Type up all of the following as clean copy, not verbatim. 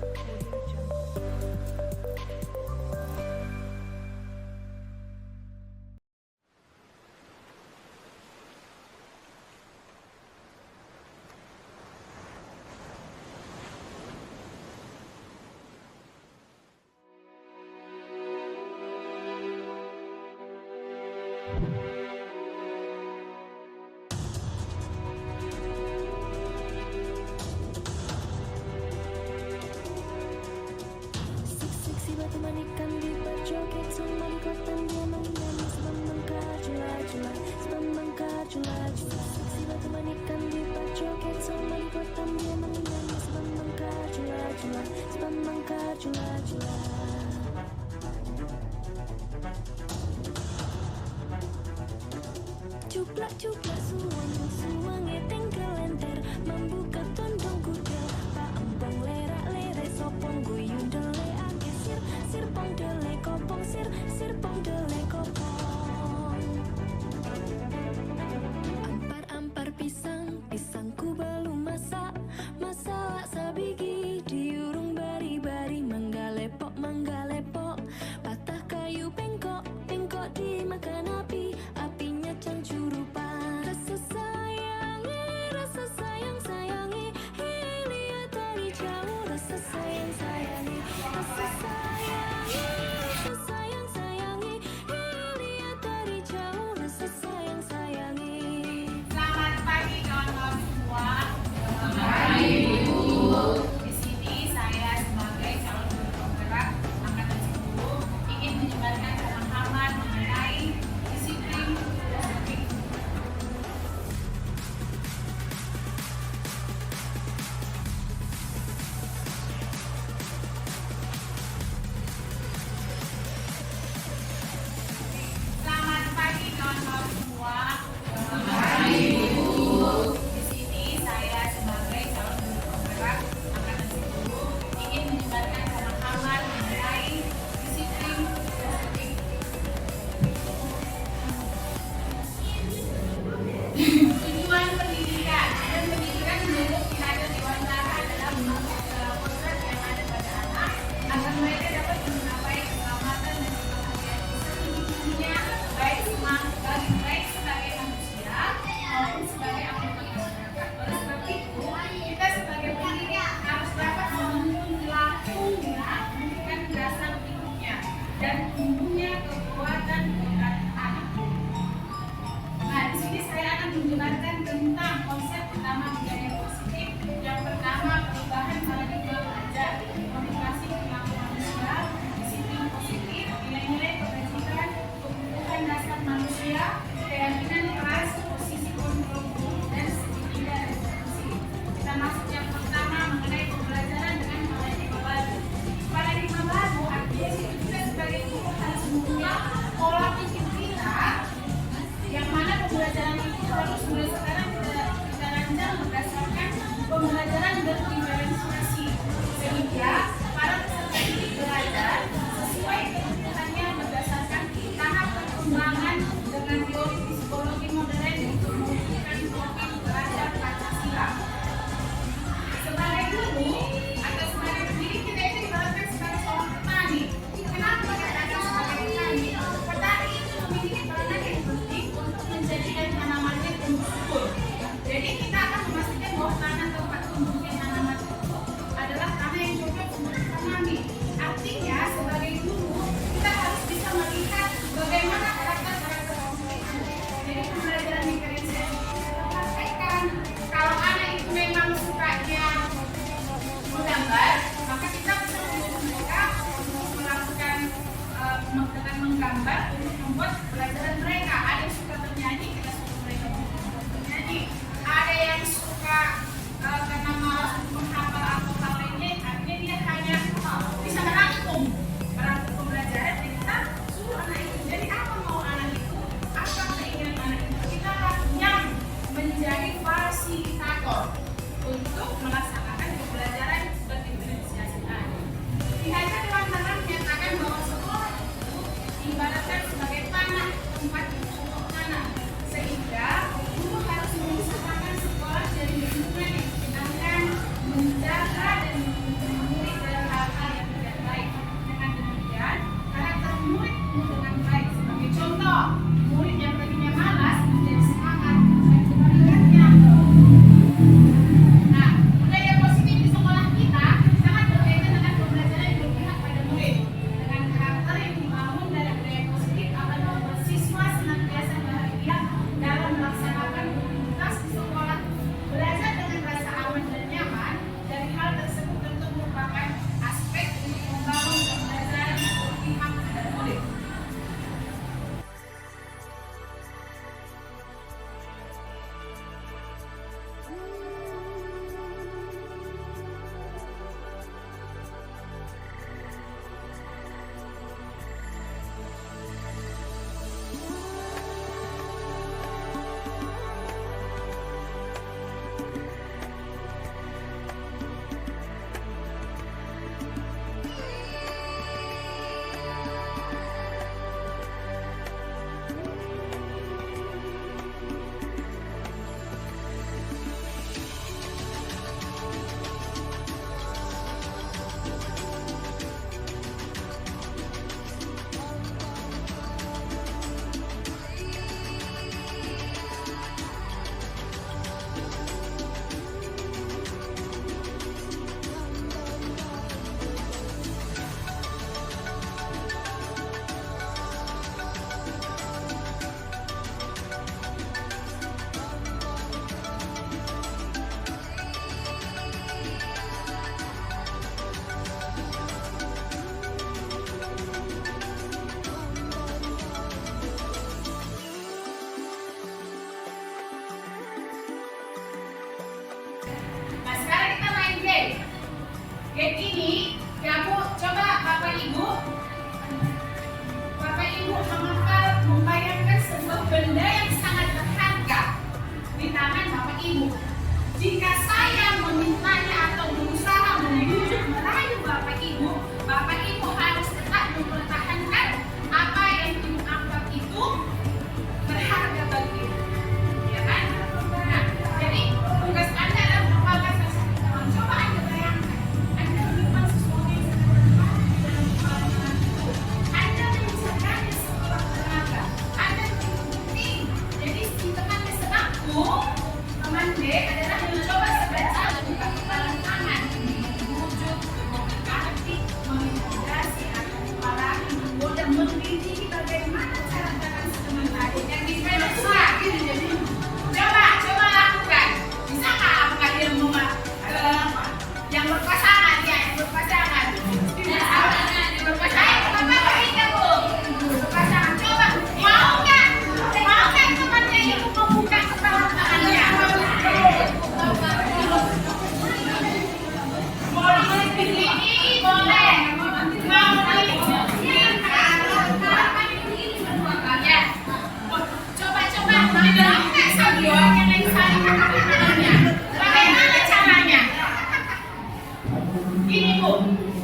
Audio Jungle.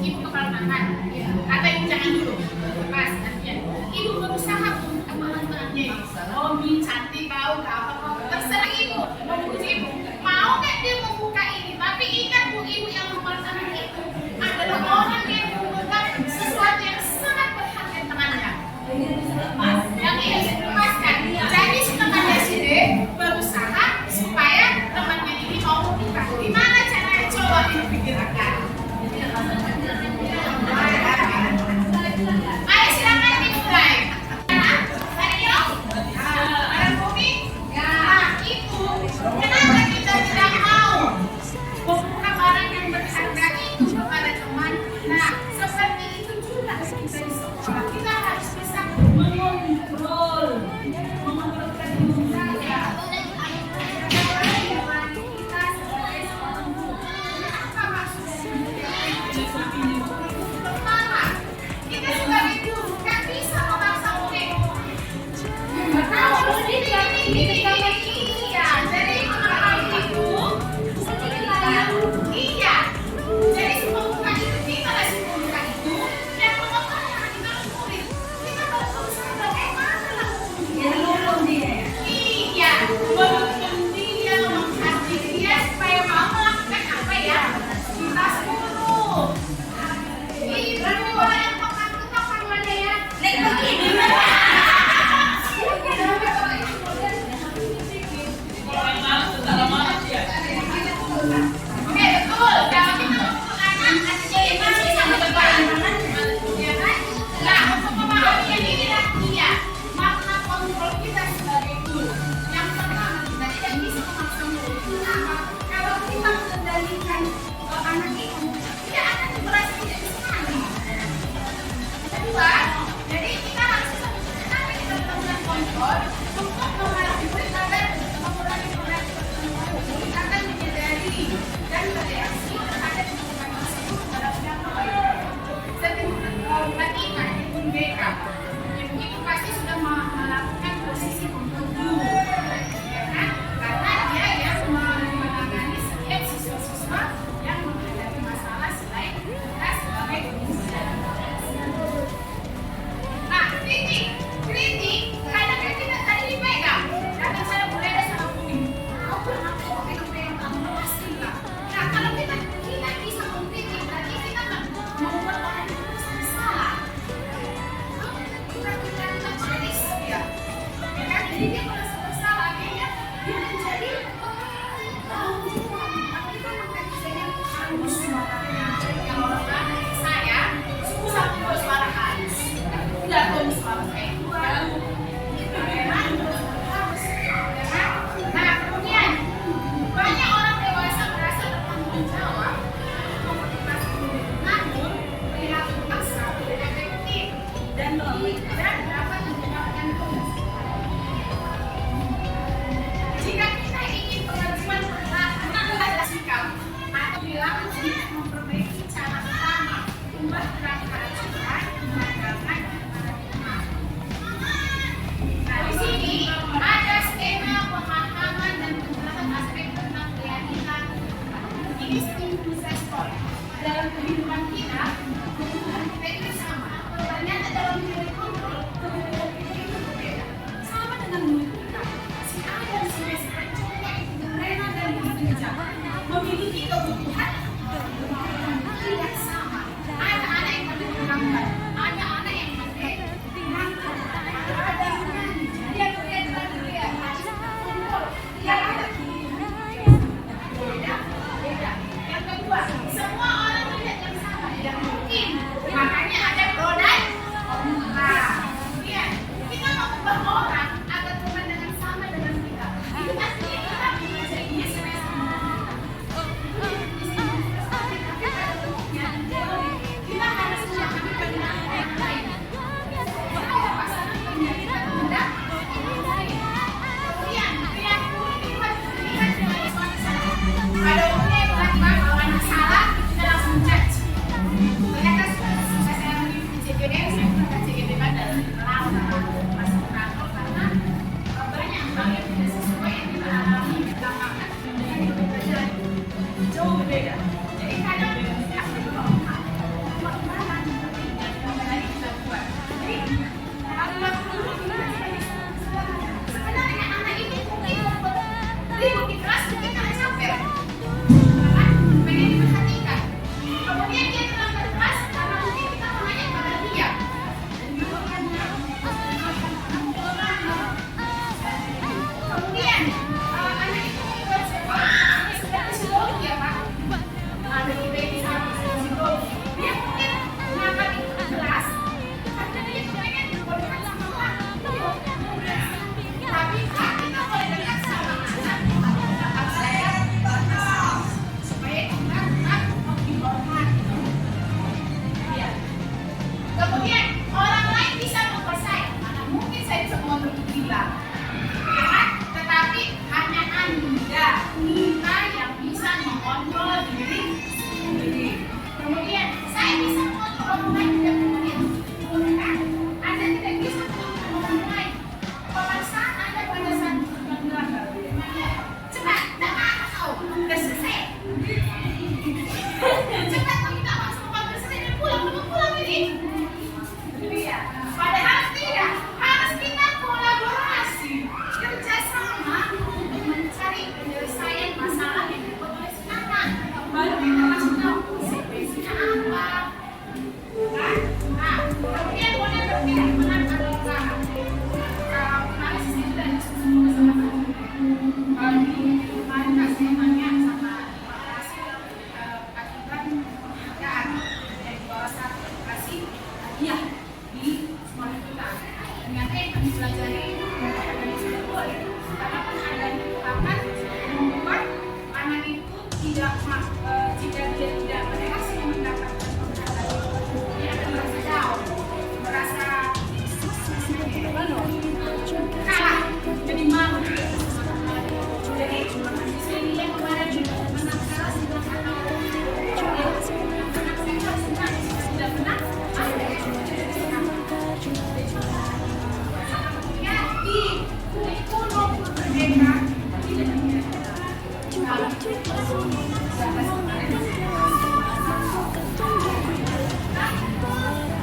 ibu kepala tangan, atau ibu jangan dulu, lepas nantinya. Ibu berusaha untuk teman-temannya. Oh, Bi cantik kau, apa terserah ibu. Mau puji ibu, mau nggak dia membuka ini? Tapi ingat bu, ibu yang membuat tangan itu adalah orang yang memegang sesuatu yang sangat berharga di tangannya. Yang ini harus dilepaskan. Jadi si temannya sini berusaha supaya temannya ini mau membuka. Gimana caranya? Coba ibu pikirkan. Ayo silakan dimulai. Ayo, ada Bumi. Nah itu, kenapa kita tidak mau membuka barang yang berharga itu kepada teman? Nah, seperti itu juga kita di sekolah. Kita harus bisa mengontrol saja. Kita sebagai seorang guru, apa maksudnya? Pertama, kita sebagai guru kan bisa memaksa murid. Iya, jadi hal itu iya. Jadi pembuka itu kita lah pembuka itu yang mengatakan kita murid. Kita harus berusaha bagaimana lakukannya. Iya, menuntun dia, menghadir dia supaya mau melakukan apa ya? Kita suruh. Berarti orang yang tokan-tokan mana ya? Nek begini. Oke, betul. Kalau kita memukul anak, artinya masih sama depan. Ya kan? Nah, untuk memahami ini lah dia makna kontrol kita sebagai guru. Yang pertama, kita tidak bisa memaksa murid. Kenapa? Kalau kita mengendalikan anak itu, dia akan merasa tidak disenangi. Kedua, jadi kita harus bisa kenapa kita melakukan kontrol untuk mengarahkan murid agar mengurangi toleransi pertemuan. Murid akan menyadari dan bereaksi terhadap lingkungan tersebut pada siapa lain. Berarti ibu BK, ibu pasti sudah melakukan posisi pembantu, ya kan? Karena dia yang menangani setiap siswa-siswa yang menghadapi masalah selain kita sebagai guru. Nah, kritik, kadang-kadang kita tadi dipegang. Kadang saya boleh ada sama Bumi. Kau pernah pakai apa yang kamu pastikan. Nah, kalau kita bisa mengkritik, berarti kita membuat orang itu salah. Kita jadi ya. Ya kan? Jadi dia merasa bersalah, akhirnya dia menjadi tahu juga. Kita makan misalnya halus suaranya. Yang orang saya susah membuat suara halus. Tidak tahu suara saya keluar. Nah, kemudian banyak orang dewasa merasa bertanggung jawab memotivasi murid, namun perilaku paksa tidak efektif dan dapat menyebabkan kemungkinan. Jika kita ingin pengajuan perlahan adalah sikap atau perilaku untuk memperbaiki cara pertama, ubah kerangka acuan, pandangan, paradigma. Nah, di sini ada skema pemahaman dan penjelasan aspek tentang keyakinan. Ini stimulus respon. Dalam kehidupan kita, kebutuhan kita itu sama. Ternyata dalam teori kontrol, kebutuhan kita itu berbeda. Sama dengan murid kita. Si A dan si B, contohnya itu Rena dan Khadijah memiliki kebutuhan tidak sama. Ada anak yang pandai menggambar, ada anak yang pandai mengangkat, ada menyanyi. Dia harus kontrol. Dia ada beda. Yang kedua, semua orang tidak yang sama. Yang mungkin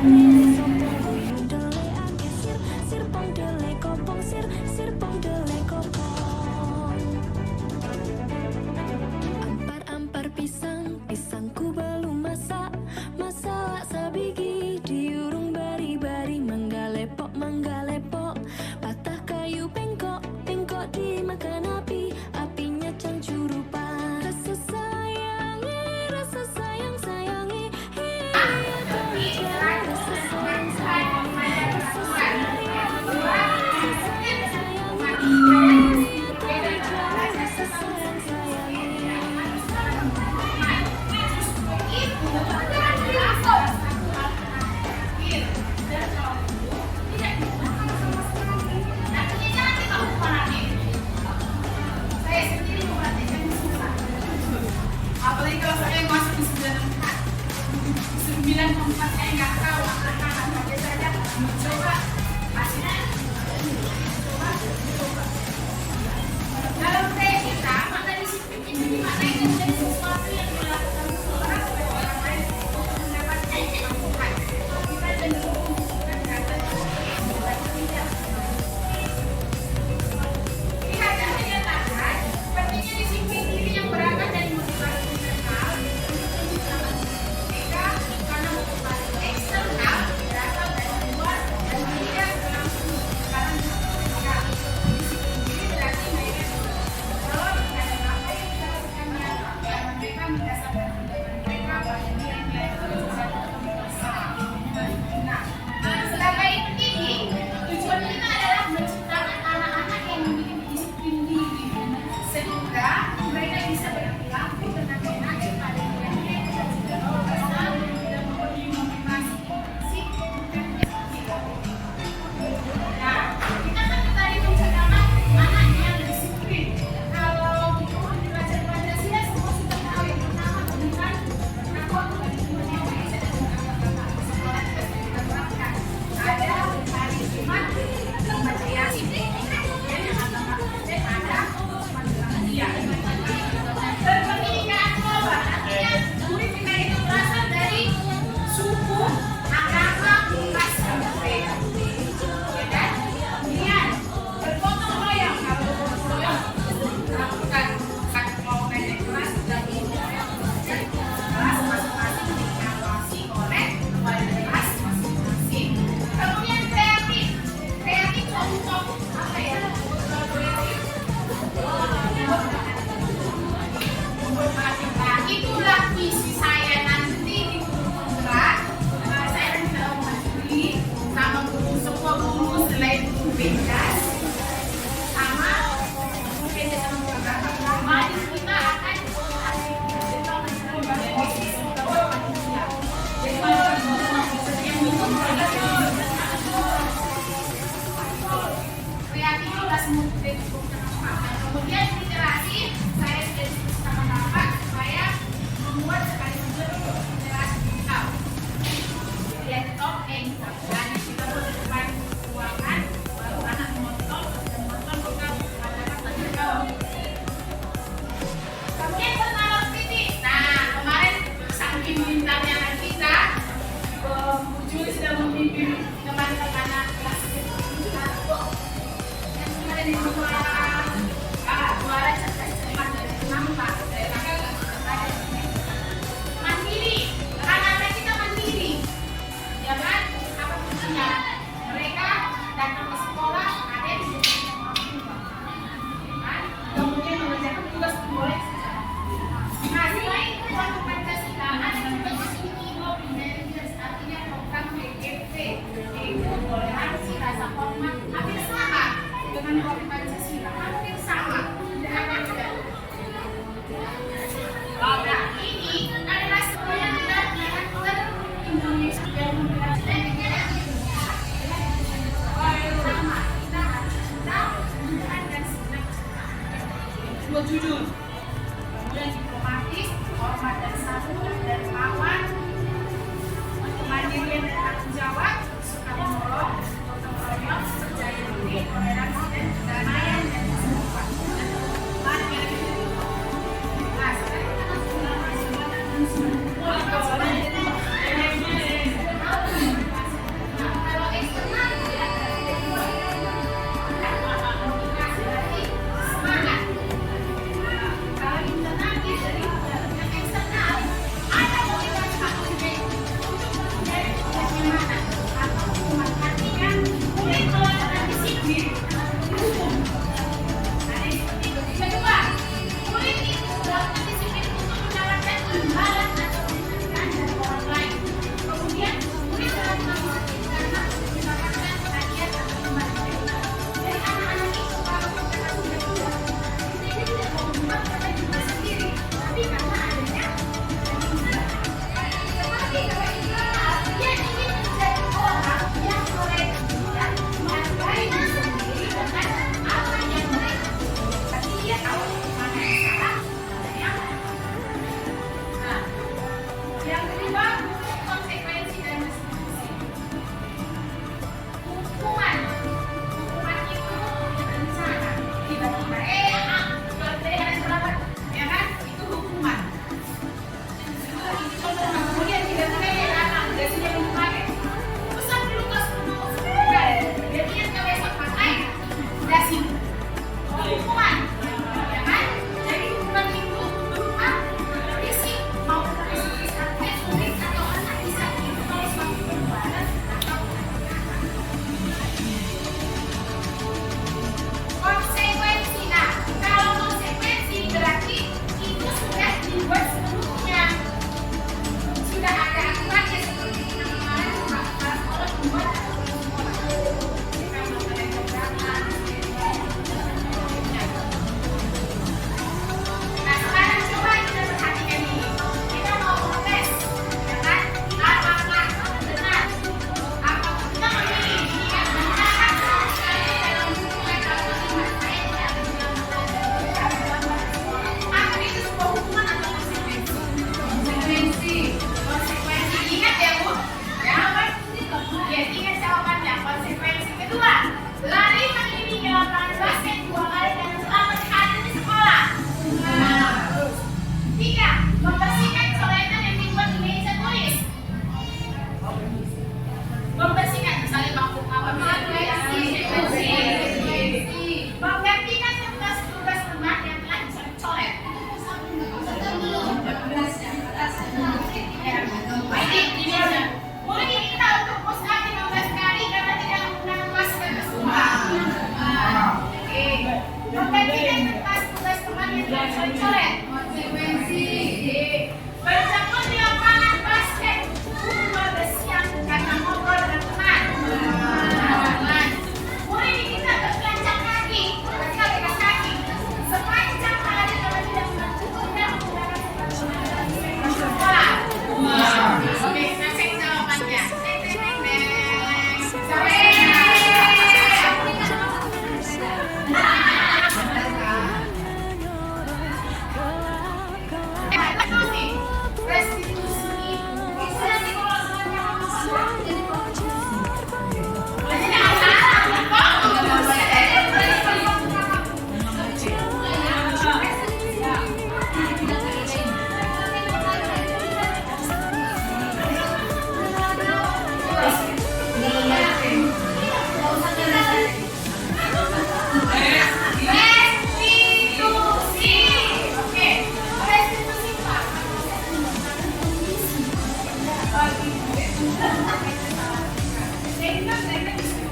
Ampar-ampar pisang, pisangku belum masak. Masak sabigi, diurung bari-bari. Mangga lepok, patah kayu bengkok, bengkok dimakan api. Apinya cangcu rupa. Rasa sayangi, rasa sayang sayangi. Iya kerja, rasa sayang sayangi. Rasa sayangi, rasa sayang sayangi. Iya kerja, rasa sayang sayangi. Apalagi kalau saya masuk di 94 saya nggak tahu akan saja saja coba hasilnya coba dalam saya kita maka disiplin itu dimaknai menjadi sesuatu yang dilakukan seseorang oleh orang lain untuk mendapatkan kemanfaatan. Kita cenderung membutuhkan kata tidak. Pihak yang menyatakan pentingnya disiplin diri yang berangkat dari motivasi internal mereka karena motivasi eksternal berasal dari luar dan tidak berlangsung sekarang mereka. Disiplin diri berarti mereka kontrol terhadap apa yang dilakukannya karena mereka mendasarkan kehidupan mereka pada nilai-nilai kebesaran. Nah, sebagai pendidik, tujuan kita adalah menciptakan anak-anak yang memiliki disiplin diri sehingga mereka bisa berperilaku dengan enak pada nilai-nilai kebajikan universal dan memberi motivasi fisik dan estetika. Nah, kita kan tadi menciptakan anak yang disiplin. Kalau di rumah belajar Pancasila semua sudah tahu yang pertama bukan takut bagi semuanya bisa dan kata-kata sekolah juga sudah kita terapkan. Ada hari Jumat membaca disiplin dan yang agama Kristen ada dia. Berpendidikan global artinya murid kita itu berasal dari suku, agama, ras, dan budaya. Ya kan? Kemudian bergotong royong. Kalau bergotong royong melakukan satu kelompok dari kelas dan kelas masing-masing diawasi oleh wali kelas masing-masing. Kemudian kreatif untuk apa ya? Kreatif. Nah, itulah visi saya nanti di guru gerak. Saya nanti mau mandiri sama guru semua guru selain guru bebas sama beda sama guru gerak. Mari kita akan kreativitas murid. Kemudian literasi saya sudah diskusi sama Bapak supaya membuat sekali saja untuk literasi digital. Laptop dan kita buat di depan ruangan baru anak menonton dan menonton kita mengadakan pelajaran. Kemudian bernalar kritis. Nah, kemarin saking pintarnya anak kita, Bu Juli sudah memimpin teman-teman anak kelas kita. Dan kemarin di juara cerdas cermat dari Nampak dari mandiri, anak-anak kita mandiri, ya kan? Apa fungsinya? Mereka datang ke sekolah, ada di kan? Kemudian mengerjakan tugas boleh. Nah, selain program Pancasila, ada juga di sini Binaries, artinya program PGP, yaitu toleransi, rasa hormat, hampir sama dengan program Pancasila, hampir sama. Nah, ini adalah sekolah yang dilakukan Indonesia yang memperhatikan sama kita harus tahu dan senang dua judul. Kemudian diplomatis, hormat dan santun dan kawan, kemandirian dan tanggung jawab, suka menolong, gotong royong, percaya diri, toleransi dan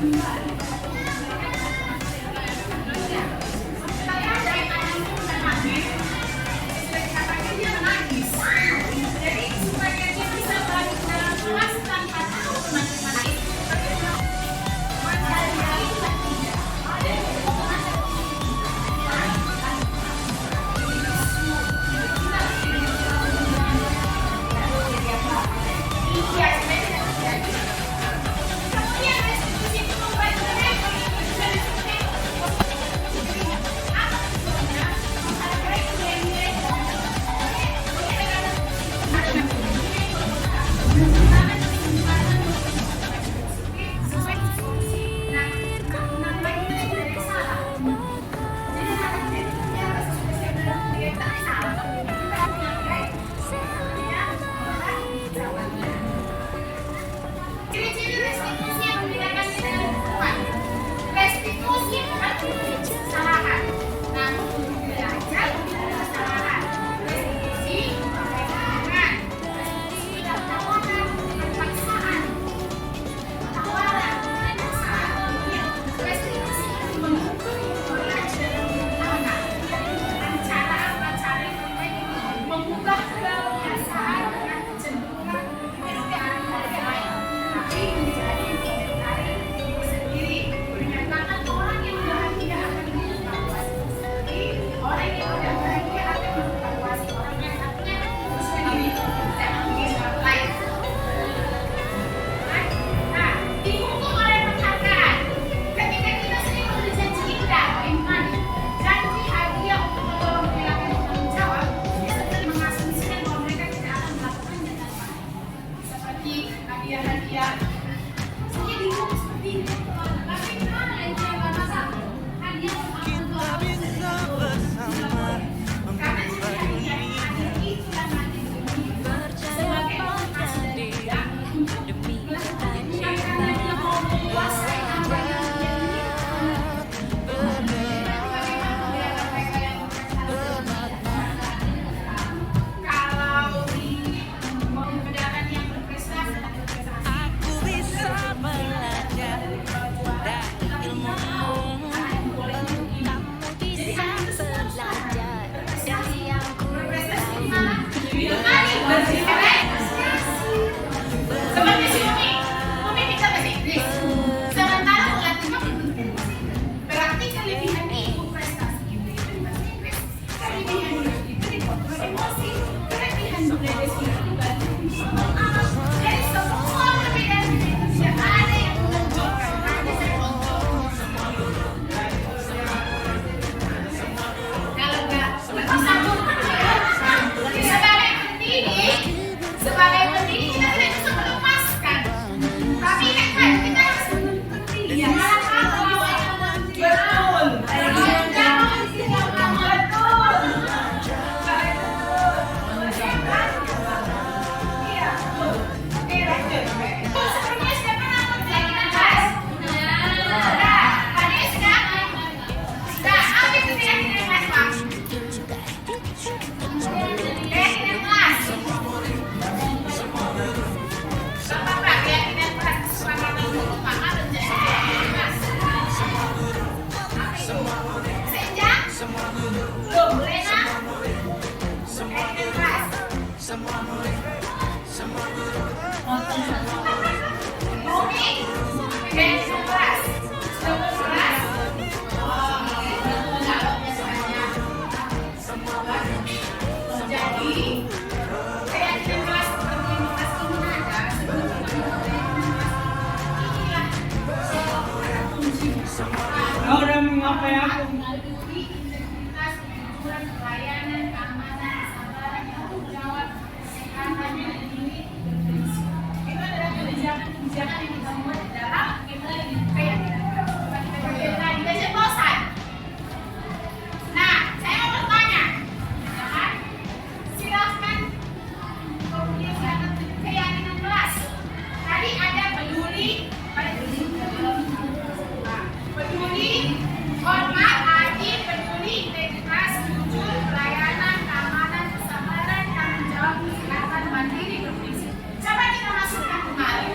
Saya dari anak itu menangis, sudah dikatakan dia menangis. Jadi supaya dia bisa balik ke dalam kelas tanpa tahu teman-teman itu. Maka dia itu ciri-ciri restitusi yang membedakan kita dari hukuman. Restitusi bukan kesalahan, namun belajar dari kesalahan. Restitusi mengatakan restitusi tidak tawaran, paksaan, tawaran, paksaan. Restitusi itu menghukum belajar anak dengan cara yang terbaik, mengubah kebiasaan dan kecenderungan hidup yang lain. Tapi menjadi dari diri sendiri, menyatakan orang yang bahagia akan mengevaluasi diri sendiri, orang yang tidak bahagia akan mengevaluasi orang yang satunya itu sendiri dan mungkin orang lain. Nah, dihukum oleh penghargaan. Ketika kita sering memberi janji indah, beriman, janji hadiah untuk mendorong perilaku bertanggung jawab, kita sering mengasumsikan bahwa mereka tidak akan melakukannya dengan baik. Seperti hadiah-hadiah. Saya dihukum seperti ini. Tapi gimana ya dia nggak masalah? Hadiah Kita bisa bersama karena hadiah itu yang nanti sebagai motivasi dan tidak untuk melakukan bukan karena dia mau menguasai apa yang dia inginkan. Bagaimana membedakan mereka yang kalau mau membedakan yang berprestasi dan berprestasi. aku bisa belajar dari ilmumu. Kamu bisa belajar dari yang ku Seperti si Umi bisa bahasa Inggris. Sementara pelatihnya belum berarti kelebihan itu prestasi itu bahasa Inggris. Kelebihan itu di kontrol emosi. Kelebihan belajar itu bahasa Inggris. Jadi semua perbedaan itu tidak ada yang menonjolkan. Nanti saya tonton. Kalau nggak bersambung sebagai pendidik kita tidak bisa melepaskan. Tapi kan kita harus menuntut dia. Betul. Jangan ditinggalkan. Betul. Iya. Oke, lanjut. Sebelumnya sudah pernah mempelajari kelas? Sudah. Tadi sudah. Sudah. Apa itu keyakinan kelas, Pak? Keyakinan kelas. Bapak, keyakinan kelas kesepakatan untuk pangan dan jasa kelas. Apa itu? Senja? Belum, Lena? Keyakinan kelas. Bumi? Keyakinan kelas. Sudah kelas. Oh, itu enggak biasanya. Jadi, keyakinan kelas seperti yang kelas ini ada sebelum inilah sebuah kunci. Kau udah mengapai aku? Melalui integritas, kejujuran, pelayanan, keamanan, kesabaran, tanggung jawab, kesehatan, dan diri berprinsip. Itu adalah kebijakan-kebijakan yang kita buat di dalam keyakinan. Tadi baca bosan. Nah, saya mau bertanya, ya kan? Silakan kemudian silakan keyakinan kelas. Tadi ada peduli, peduli, hormat, adil, peduli, integritas, jujur, pelayanan, keamanan, kesabaran, tanggung jawab, kesehatan, mandiri, berprinsip. Coba kita masukkan kembali.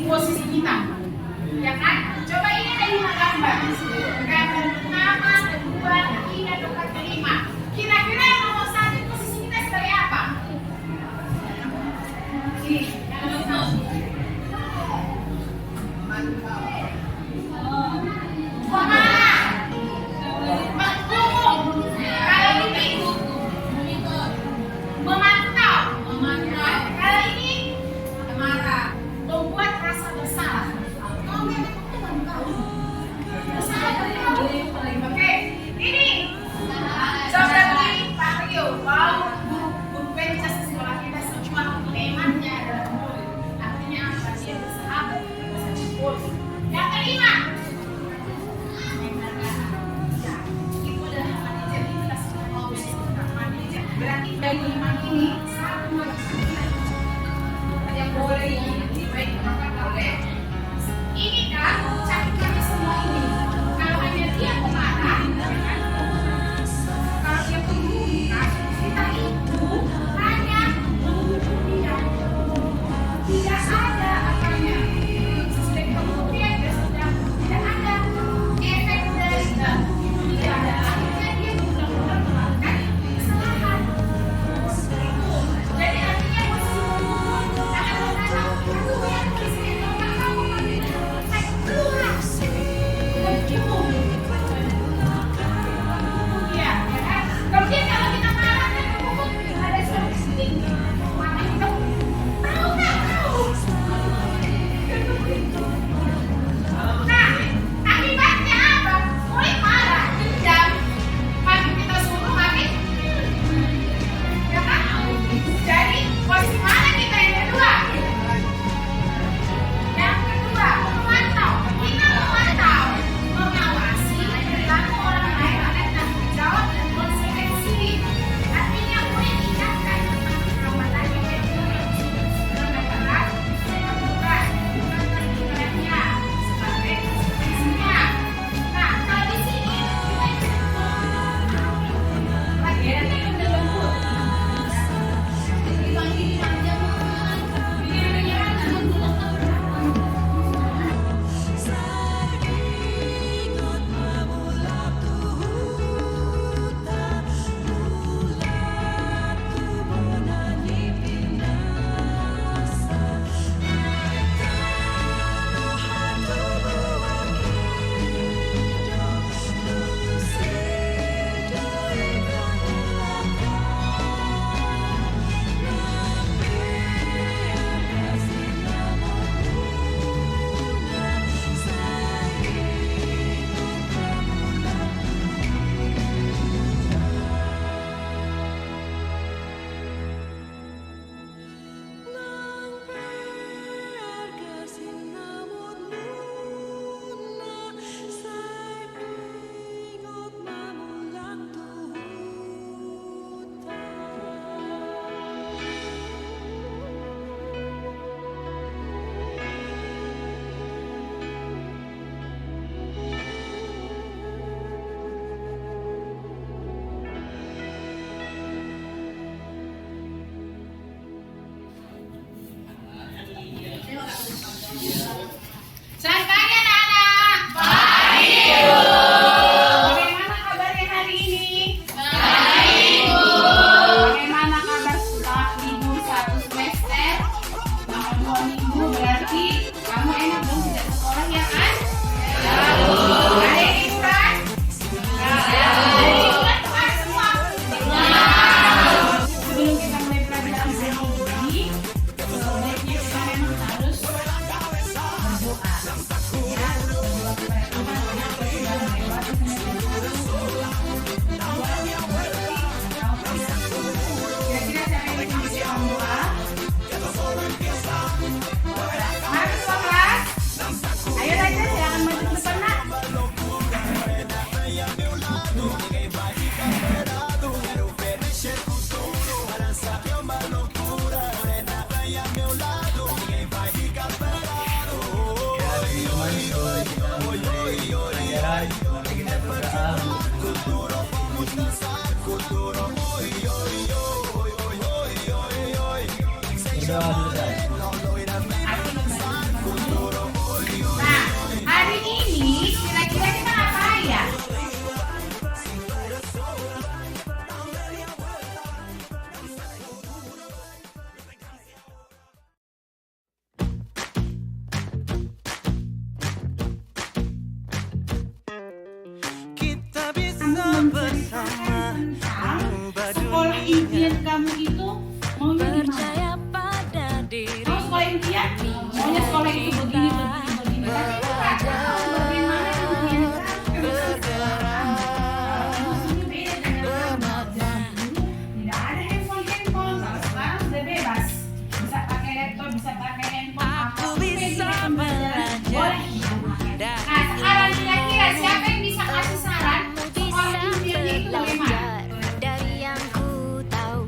posisi kita. Ya kan? Coba ini ada 5 gambar. Gambar pertama, kedua, ketiga, keempat, kelima. Kira-kira yang nomor 1 posisi kita sebagai apa? Ini, yang nomor 1. Pemana? Menghukum. Kalau ini memantau. Kalau ini marah. Membuat rasa bersalah. Oke, ini seperti Pak Rio mau berpencar sekolah kita semua temanya adalah murid. Artinya apa? Dia bersahabat, bersahabat. Yang kelima, itu adalah manajer. Kita semua mau menjadi manajer. Berarti dari 5 ini satu yang boleh baik maka boleh. Ini kan cakupannya semua ini. Kalau hanya dia pemarah, kalau dia pembunuh, kita itu hanya menghukum dia. Tidak ada apanya. Sesudah kemudian sudah tidak ada efek dari tidak ada. Akhirnya dia benar-benar melakukan kesalahan. Jadi artinya kemudian kalau kita marah kan ada statistik mana kita tahu. Nah, akibatnya apa? Mulai marah, dendam, makin kita suruh makin ya kan? Jadi posisi mana kita yang kedua? Yang kedua, memantau. Kita memantau, mengawasi perilaku orang lain akan tanggung jawab dan konsekuensi. Artinya mulai diingatkan tentang kerawatannya dan pendapatan bukan ibaratnya sebagai konsekuensinya. Nah, kalau di sini bagiannya yang udah lembut. Saya tanya anak-anak. Baik. Bagaimana kabarnya hari ini? Baik. Bagaimana kabar setelah libur 1 semester? Selama 2 minggu berarti kamu enak dong tidak sekolah ya kan? Ada yang liburan? Ada liburan kemana semua? Sebelum kita mulai pelajaran hari ini, sebaiknya kita memang harus berdoa. Ya, berdoa kepada Tuhan yang sudah melewati kira-kira siapa yang bisa menjawab doa? Mari semua kelas. Ayo Raja, silakan maju ke depan nak. Berdoa dulu, guys. ya. Maunya sekolah itu begini. Tapi itu nggak tahu bagaimana dunia sekarang. Beda dengan dulu. Tidak ada handphone. Kalau sekarang sudah bebas. Bisa pakai laptop, bisa pakai handphone. Aku bisa belajar Boleh. Nah, sekarang kira-kira siapa yang bisa kasih saran sekolah dunia itu bagaimana? dari yang ku tahu.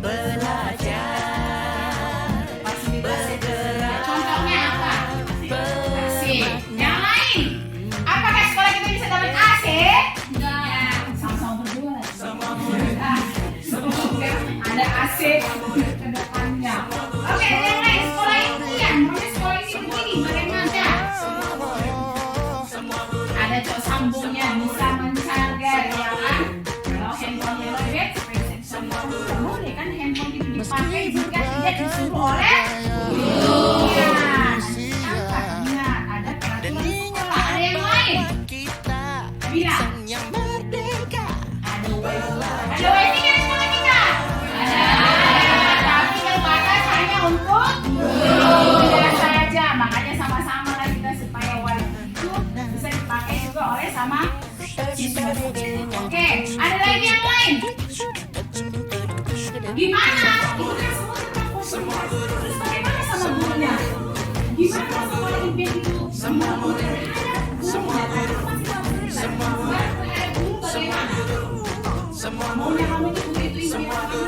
belajar Contohnya apa? AC. Yang lain, apakah sekolah kita bisa dapat AC? Enggak. Sama-sama berdua. Ada AC ke depannya. Oke, yang lain sekolah impian. Maunya sekolah ini begini, bagaimana? Ada cok sambungnya, bisa mencagar ya kan? Kalau handphone lowbat, boleh kan handphone itu dipakai jika tidak disuruh oleh ya. Ada peraturan sekolah. Ada yang lain? Bilang. yang merdeka. Ada wifi kan sekolah kita? Ada. Tapi terbatas hanya untuk tidak saja. Makanya sama-sama lah kita supaya wifi itu bisa dipakai juga oleh sama siswa. Oke, ada lagi yang lain? Gimana? Itu kan semua tentang konsentrasi. Terus bagaimana sama gurunya? Gimana sekolah impian itu? Semua guru ada guru bagaimana? Maunya kamu itu begitu impian kamu.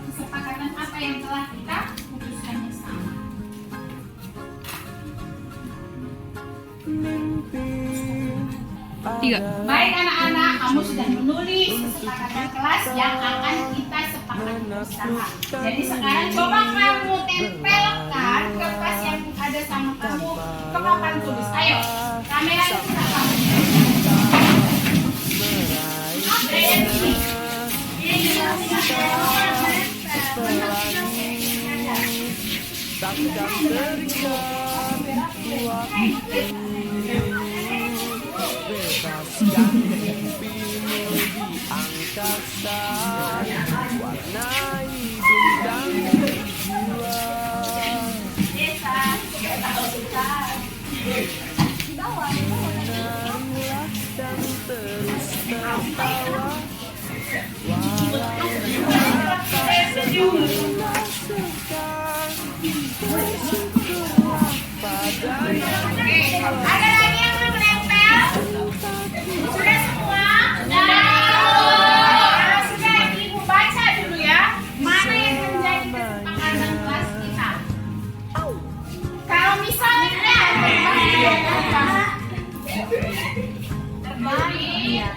Kesepakatan apa yang telah kita putuskan bersama? Baik anak-anak, kamu sudah menulis kesepakatan kelas yang akan kita sepakati bersama. Jadi sekarang coba kamu tempelkan kertas yang ada sama kamu ke papan tulis. Ayo, kamera kita kamu. Apa yang ini? Ini juga Takkan terikat bebaskan mimpimu di angkasa, warnai bintang jiwa. Menarilah dan terus tertawa, bersyukurlah pada yang Ada lagi yang belum nempel? Sudah semua? Kalau sudah, Ibu baca dulu ya. Mana yang menjadi kesepakatan kelas kita? Kalau misalnya terbalik.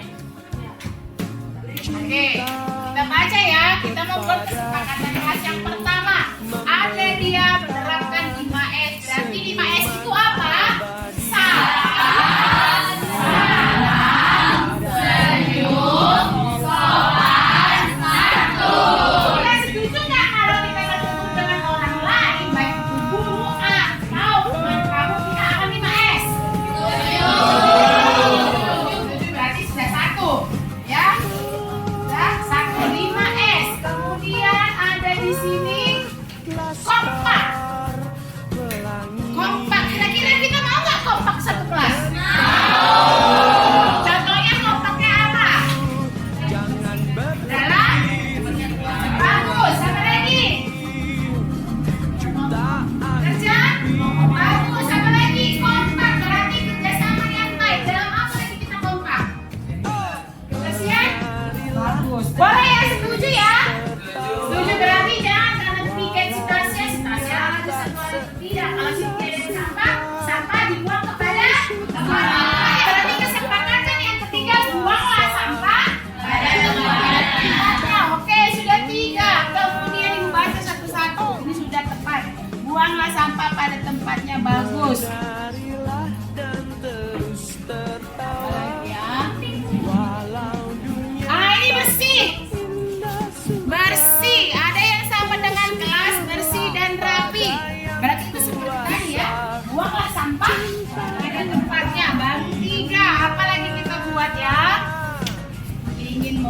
Oke, kita baca ya. Kita mau buat kesepakatan kelas yang pertama. Ada dia menerapkan 5S. Berarti 5S itu apa? Salam, senyum, sopan, santun. Kita setuju nggak kalau kita bertemu dengan orang lain, baik itu guru atau teman kamu, kita akan 5S? Setuju. Berarti sudah satu, ya? Sudah satu 5S. Kemudian ada di sini kompak. Kompak. Kira-kira kita mau nggak kompak satu kelas? Contohnya kompaknya apa? jangan Dalam? Bagus. Apa lagi? Kerja? Bagus. Apa lagi? Kompak. Berarti kerjasama yang baik. Dalam apa lagi kita kompak? Kesian? Bagus. Boleh ya? Setuju ya? Setuju berarti jangan karena demikian situasinya ada satu orang tidak. Kalau tidak ada sampah, sampah dibuang kepada tempat. Berarti kesepakatan yang ketiga, buanglah sampah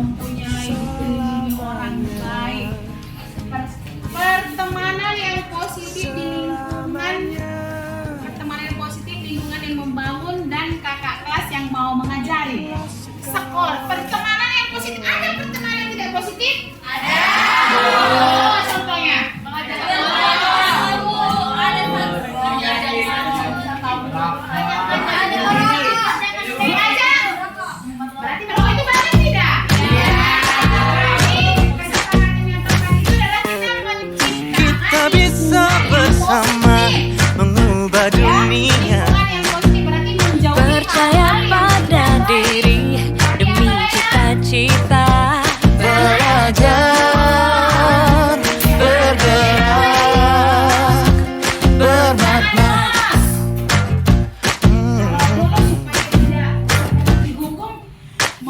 mempunyai dilindungi orang baik. Pertemanan yang positif di lingkungan, pertemanan yang positif lingkungan yang membangun, dan kakak kelas yang mau mengajari. Sekolah, pertemanan yang positif, ada pertemanan yang tidak positif? Ada. Oh, contohnya? Berarti merokok itu bagus tidak? Kita bisa bersama mengubah dunia. Percaya pada diri demi cita-cita. Belajar, bergerak, bermakna.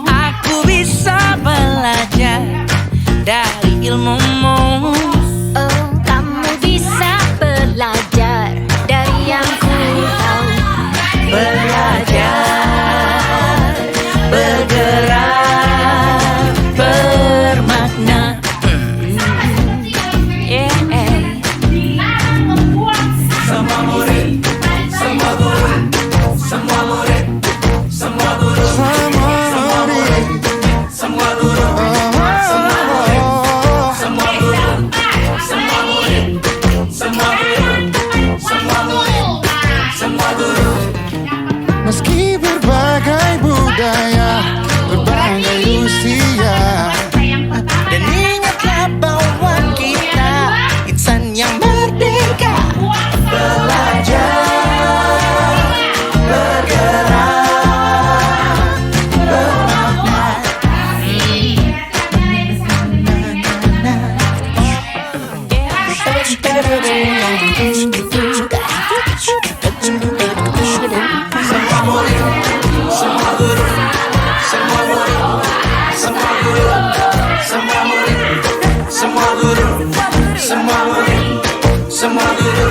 Aku bisa belajar dari ilmumu. Oh, kamu bisa belajar dari yang ku tahu. Belajar, bergerak, bermakna. Yeah. Semua murid, semua guru, semua murid, semua guru, semua murid, semua guru, semua murid, semua guru, semua murid, semua guru, semua murid, semua guru. Meski berbagai budaya, berbagai usia, dan ingatlah bahwa kita insan yang merdeka. Belajar, bergerak, bermakna. Semua murid, semua guru, semua murid, semua guru, semua murid, semua guru, semua murid, semua guru,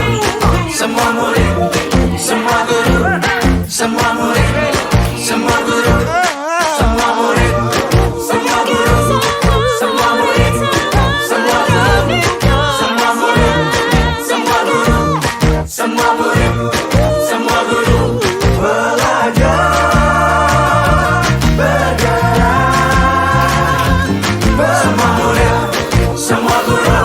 semua murid, semua guru, semua murid, semua guru, semua murid, semua guru, semua murid, semua guru, semua murid, semua guru, semua murid, semua guru. Belajar, bergerak, semua murid, semua guru.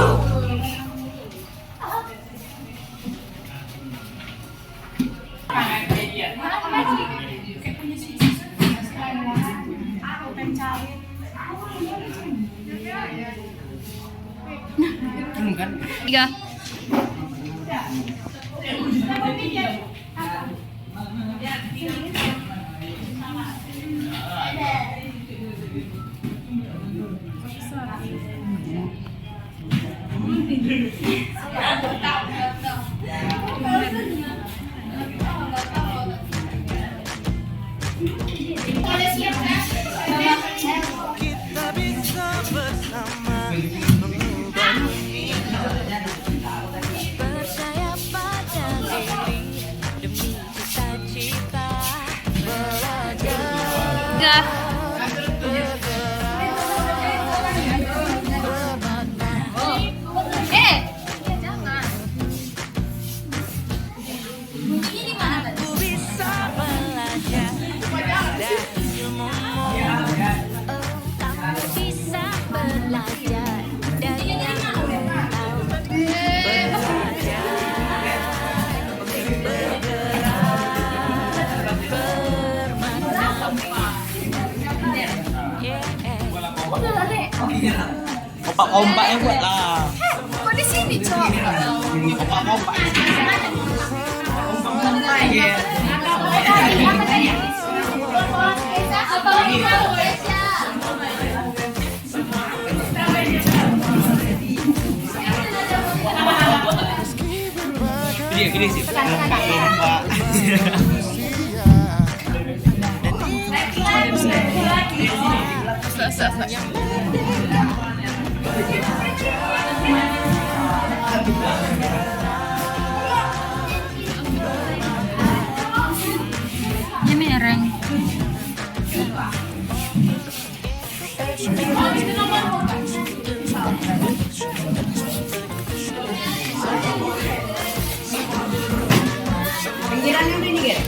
Tiga. Kita bisa bersama mengubah dunia. Percaya pada diri demi cita-cita. Belajar. Aku bisa belajar dari ilmumu. Oh, kamu bisa belajar dari yang ku tahu. Kompak-kompaknya buat lah. Kok di sini, Cok? Kompak-kompak. Iya. Gini sih. Kompak. Ini mereng. itu nomor kompak. Pinggirannya udah nih, Gen.